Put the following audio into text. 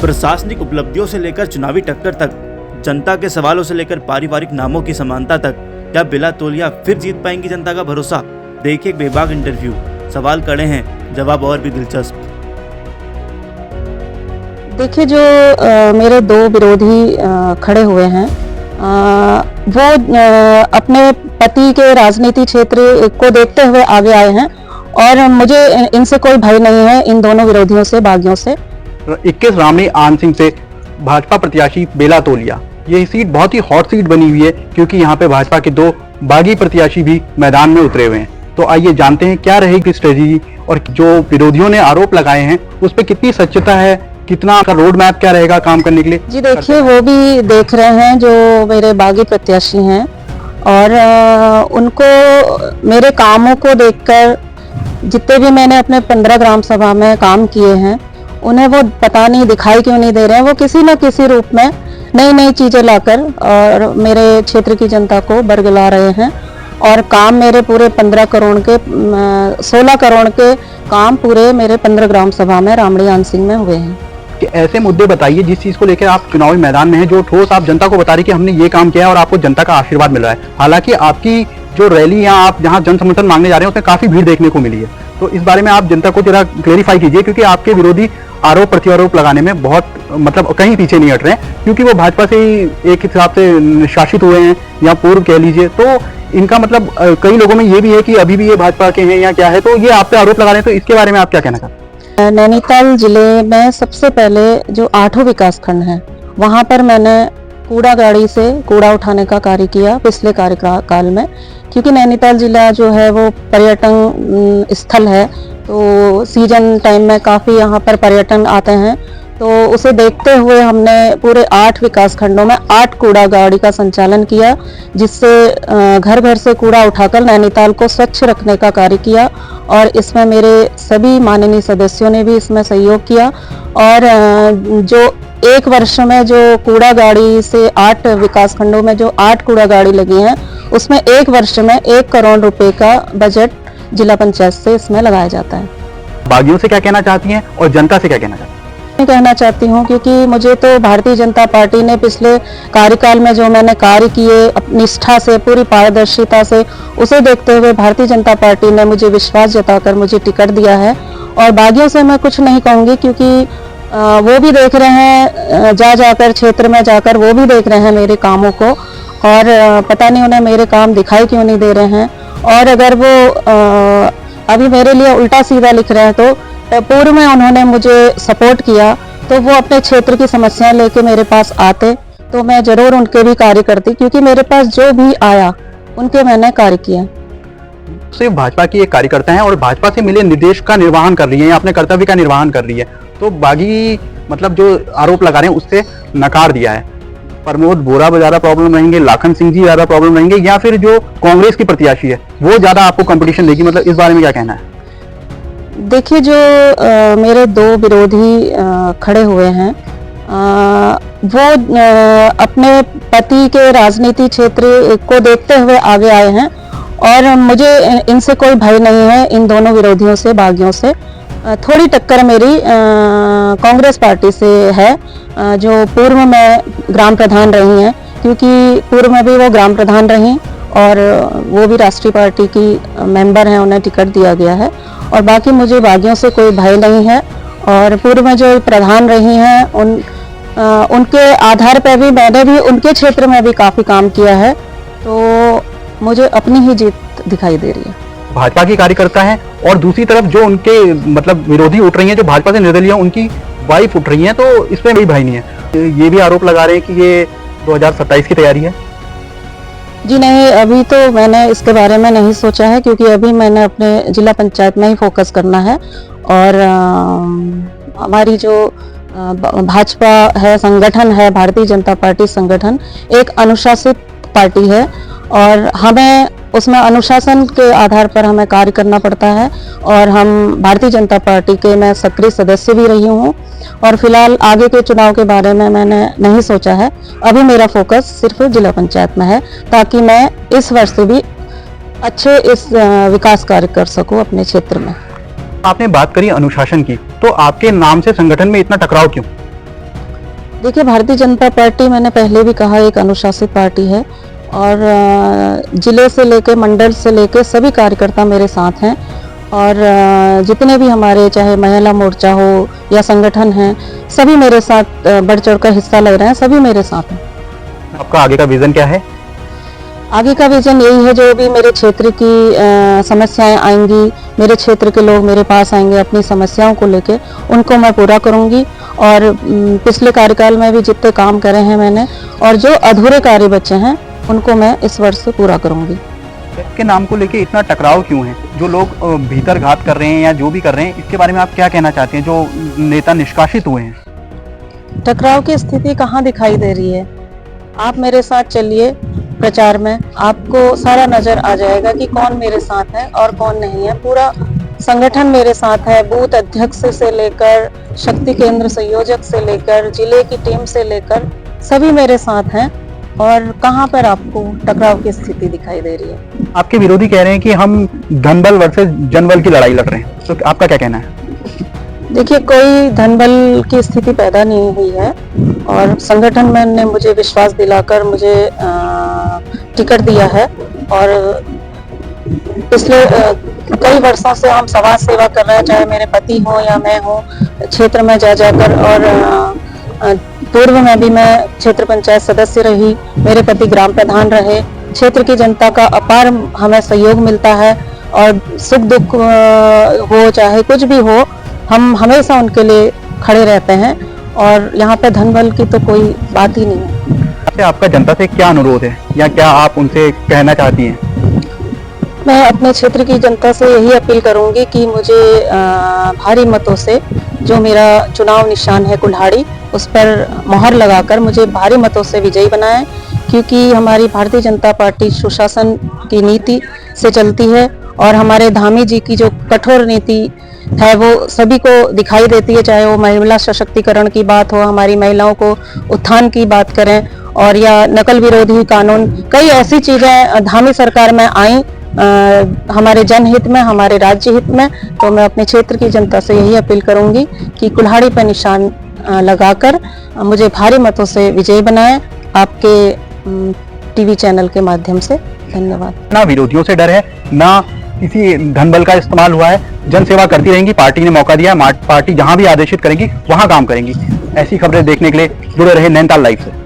प्रशासनिक उपलब्धियों से लेकर चुनावी टक्कर तक, जनता के सवालों से लेकर पारिवारिक नामों की समानता तक, क्या बेला तोलिया फिर जीत पाएंगी जनता का भरोसा? देखिए एक बेबाक इंटरव्यू। सवाल कड़े हैं, जवाब और भी दिलचस्प। देखिए, जो मेरे दो विरोधी खड़े हुए हैं, वो अपने पति के राजनीति क्षेत्र को देखते हुए आगे आए हैं और मुझे इनसे कोई भय नहीं है, इन दोनों विरोधियों से, बागियों से। 21 रामनी आन सिंह से भाजपा प्रत्याशी बेला तोलिया। ये सीट बहुत ही हॉट सीट बनी हुई है क्योंकि यहाँ पे भाजपा के दो बागी प्रत्याशी भी मैदान में उतरे हुए हैं। तो आइए जानते हैं क्या रहेगी स्ट्रेटेजी और जो विरोधियों ने आरोप लगाए हैं उस पर कितनी सच्चता है, कितना का रोड मैप क्या रहेगा काम करने के लिए। जी देखिए, वो भी देख रहे हैं जो मेरे बागी प्रत्याशी हैं और उनको मेरे कामों को देखकर, जितने भी मैंने अपने 15 ग्राम सभा में काम किए हैं, उन्हें वो पता नहीं दिखाई क्यों नहीं दे रहे हैं। वो किसी न किसी रूप में नई नई चीजें लाकर और मेरे क्षेत्र की जनता को बरगला रहे हैं और काम मेरे पूरे 15 करोड़ के 16 करोड़ के काम पूरे मेरे 15 ग्राम सभा में रामड़ी आन सिंह में हुए हैं। कि ऐसे मुद्दे बताइए जिस चीज को लेकर आप चुनावी मैदान में हैं, जो ठोस आप जनता को बता रही कि हमने ये काम किया है और आपको जनता का आशीर्वाद मिल रहा है। हालांकि आपकी जो रैली या आप जहां जन समर्थन मांगने जा रहे हैं उसमें काफी भीड़ देखने को मिली है। तो इस बारे में आप जनता को जरा क्लेरिफाई कीजिए क्योंकि आपके विरोधी आरोप प्रत्यारोप लगाने में बहुत कहीं पीछे नहीं हट रहे हैं क्योंकि वो भाजपा से ही एक हिसाब से शासित हुए हैं या पूर्व कह लीजिए। तो इनका कई लोगों में ये भी है कि अभी भी ये भाजपा के हैं या क्या है, तो ये आप पे आरोप लगा रहे हैं। तो इसके बारे में आप क्या कहना चाहते हैं? नैनीताल जिले में सबसे पहले जो 8 विकास खंड हैं, वहां पर मैंने कूड़ा गाड़ी से कूड़ा उठाने का कार्य किया पिछले कार्यकाल में, क्योंकि नैनीताल जिला जो है वो पर्यटन स्थल है। तो सीजन टाइम में काफ़ी यहाँ पर पर्यटन आते हैं, तो उसे देखते हुए हमने पूरे 8 विकास खंडों में 8 कूड़ा गाड़ी का संचालन किया, जिससे घर घर से कूड़ा उठाकर नैनीताल को स्वच्छ रखने का कार्य किया। और इसमें मेरे सभी माननीय सदस्यों ने भी इसमें सहयोग किया और जो एक वर्ष में जो कूड़ा गाड़ी से 8 विकास खंडों में जो 8 कूड़ा गाड़ी लगी हैं, उसमें एक वर्ष में 1 करोड़ रुपए का बजट जिला पंचायत से इसमें लगाया जाता है। बागियों से क्या कहना चाहती हैं और जनता से क्या कहना चाहती हैं? मैं कहना चाहती हूँ क्योंकि मुझे तो भारतीय जनता पार्टी ने पिछले कार्यकाल में जो मैंने कार्य किए अपनी निष्ठा से, पूरी पारदर्शिता से, उसे देखते हुए भारतीय जनता पार्टी ने मुझे विश्वास जताकर मुझे टिकट दिया है। और बागियों से मैं कुछ नहीं कहूँगी क्योंकि वो भी देख रहे हैं, जाकर क्षेत्र में जाकर वो भी देख रहे हैं मेरे कामों को और पता नहीं उन्हें मेरे काम दिखाई क्यों नहीं दे रहे हैं। और अगर वो अभी मेरे लिए उल्टा सीधा लिख रहे हैं तो पूर्व में उन्होंने मुझे सपोर्ट किया, तो वो अपने क्षेत्र की समस्याएं लेके मेरे पास आते तो मैं जरूर उनके भी कार्य करती, क्योंकि मेरे पास जो भी आया उनके मैंने कार्य किया। सिर्फ भाजपा की एक कार्यकर्ता है और भाजपा से मिले निर्देश का निर्वहन कर रही है या अपने कर्तव्य का निर्वहन कर रही है, तो बागी जो आरोप लगा रहे हैं उससे नकार दिया है। प्रमोद बोरा ज्यादा प्रॉब्लम रहेंगे, लाखन सिंह जी ज्यादा प्रॉब्लम रहेंगे या फिर जो कांग्रेस की प्रत्याशी है वो ज्यादा आपको कंपटीशन देगी? इस बारे में क्या कहना है? देखिए, जो मेरे दो विरोधी खड़े हुए हैं, वो अपने पति के राजनीति क्षेत्र को देखते हुए आगे आए हैं और मुझे इनसे कोई भय नहीं है, इन दोनों विरोधियों से, बागियों से। थोड़ी टक्कर मेरी कांग्रेस पार्टी से है, जो पूर्व में ग्राम प्रधान रही हैं, क्योंकि पूर्व में भी वो ग्राम प्रधान रहीं और वो भी राष्ट्रीय पार्टी की मेंबर हैं, उन्हें टिकट दिया गया है। और बाकी मुझे बागियों से कोई भय नहीं है और पूर्व में जो प्रधान रही हैं उनके आधार पर भी मैंने भी उनके क्षेत्र में भी काफ़ी काम किया है, तो मुझे अपनी ही जीत दिखाई दे रही है। भाजपा की कार्यकर्ता हैं और दूसरी तरफ जो उनके विरोधी उठ रही हैं, जो भाजपा से निर्दलीय उनकी वाइफ उठ रही हैं, तो इसमें कोई भय नहीं है। ये भी आरोप लगा रहे हैं कि ये 2027 की तैयारी है। जी नहीं, अभी तो मैंने इसके बारे में नहीं सोचा है क्योंकि अभी मैंने अपने जिला पंचायत में ही फोकस करना है और हमारी जो भाजपा है, संगठन है, भारतीय जनता पार्टी संगठन एक अनुशासित पार्टी है और हमें उसमें अनुशासन के आधार पर हमें कार्य करना पड़ता है और हम भारतीय जनता पार्टी के मैं सक्रिय सदस्य भी रही हूँ और फिलहाल आगे के चुनाव के बारे में मैंने नहीं सोचा है। अभी मेरा फोकस सिर्फ जिला पंचायत में है ताकि मैं इस वर्ष भी अच्छे इस विकास कार्य कर सकूं अपने क्षेत्र में। आपने बात करी अनुशासन की, तो आपके नाम से संगठन में इतना टकराव क्यों? देखिए, भारतीय जनता पार्टी मैंने पहले भी कहा एक अनुशासित पार्टी है और जिले से लेकर मंडल से लेकर सभी कार्यकर्ता मेरे साथ हैं और जितने भी हमारे चाहे महिला मोर्चा हो या संगठन हैं सभी मेरे साथ बढ़ चढ़ कर हिस्सा ले रहे हैं, सभी मेरे साथ हैं। आपका आगे का विजन क्या है? आगे का विजन यही है, जो भी मेरे क्षेत्र की समस्याएं आएंगी, मेरे क्षेत्र के लोग मेरे पास आएंगे अपनी समस्याओं को लेके, उनको मैं पूरा करूंगी और पिछले कार्यकाल में भी जितने काम करे हैं मैंने और जो अधूरे कार्य बचे हैं उनको मैं इस वर्ष से पूरा करूंगी। के नाम को लेके इतना टकराव क्यों है? जो लोग भीतर घात कर रहे हैं या जो भी कर रहे हैं, इसके बारे में आप क्या कहना चाहते हैं? जो नेता निष्कासित हुए हैं, टकराव की स्थिति कहाँ दिखाई दे रही है? आप मेरे साथ चलिए प्रचार में, आपको सारा नजर आ जाएगा कि कौन मेरे साथ है और कौन नहीं है। पूरा संगठन मेरे साथ है, बूथ अध्यक्ष से लेकर शक्ति केंद्र संयोजक से लेकर जिले की टीम से लेकर सभी मेरे साथ हैं और कहाँ पर आपको टकराव की स्थिति दिखाई दे रही है? आपके विरोधी कह रहे हैं कि हम धनबल वर्सेस जनबल की लड़ाई लड़ रहे हैं, तो आपका क्या कहना है? देखिए, कोई धनबल की स्थिति पैदा नहीं हुई है और संगठन में ने मुझे विश्वास दिलाकर मुझे टिकट दिया है और पिछले कई वर्षों से हम समाज सेवा कर रहे हैं, चाहे मेरे पति हो या मैं हो, क्षेत्र में जा जाकर और पूर्व में भी मैं क्षेत्र पंचायत सदस्य रही, मेरे पति ग्राम प्रधान रहे। क्षेत्र की जनता का अपार हमें सहयोग मिलता है और सुख दुख हो चाहे कुछ भी हो, हम हमेशा उनके लिए खड़े रहते हैं और यहाँ पे धनबल की तो कोई बात ही नहीं है। आपका जनता से क्या अनुरोध है या क्या आप उनसे कहना चाहती हैं? मैं अपने क्षेत्र की जनता से यही अपील करूंगी कि मुझे भारी मतों से, जो मेरा चुनाव निशान है कुल्हाड़ी, उस पर मोहर लगाकर मुझे भारी मतों से विजयी बनाएं, क्योंकि हमारी भारतीय जनता पार्टी सुशासन की नीति से चलती है और हमारे धामी जी की जो कठोर नीति है वो सभी को दिखाई देती है, चाहे वो महिला सशक्तिकरण की बात हो, हमारी महिलाओं को उत्थान की बात करें और या नकल विरोधी कानून, कई ऐसी चीजें धामी सरकार में आई हमारे जनहित में, हमारे राज्य हित में। तो मैं अपने क्षेत्र की जनता से यही अपील करूंगी कि कुल्हाड़ी पर निशान लगाकर मुझे भारी मतों से विजयी बनाएं, आपके टीवी चैनल के माध्यम से। धन्यवाद। ना विरोधियों से डर है, ना किसी धनबल का इस्तेमाल हुआ है। जन सेवा करती रहेंगी, पार्टी ने मौका दिया, पार्टी जहां भी आदेशित करेंगी वहां काम करेंगी। ऐसी खबरें देखने के लिए जुड़े रहे नैनीताल लाइव से।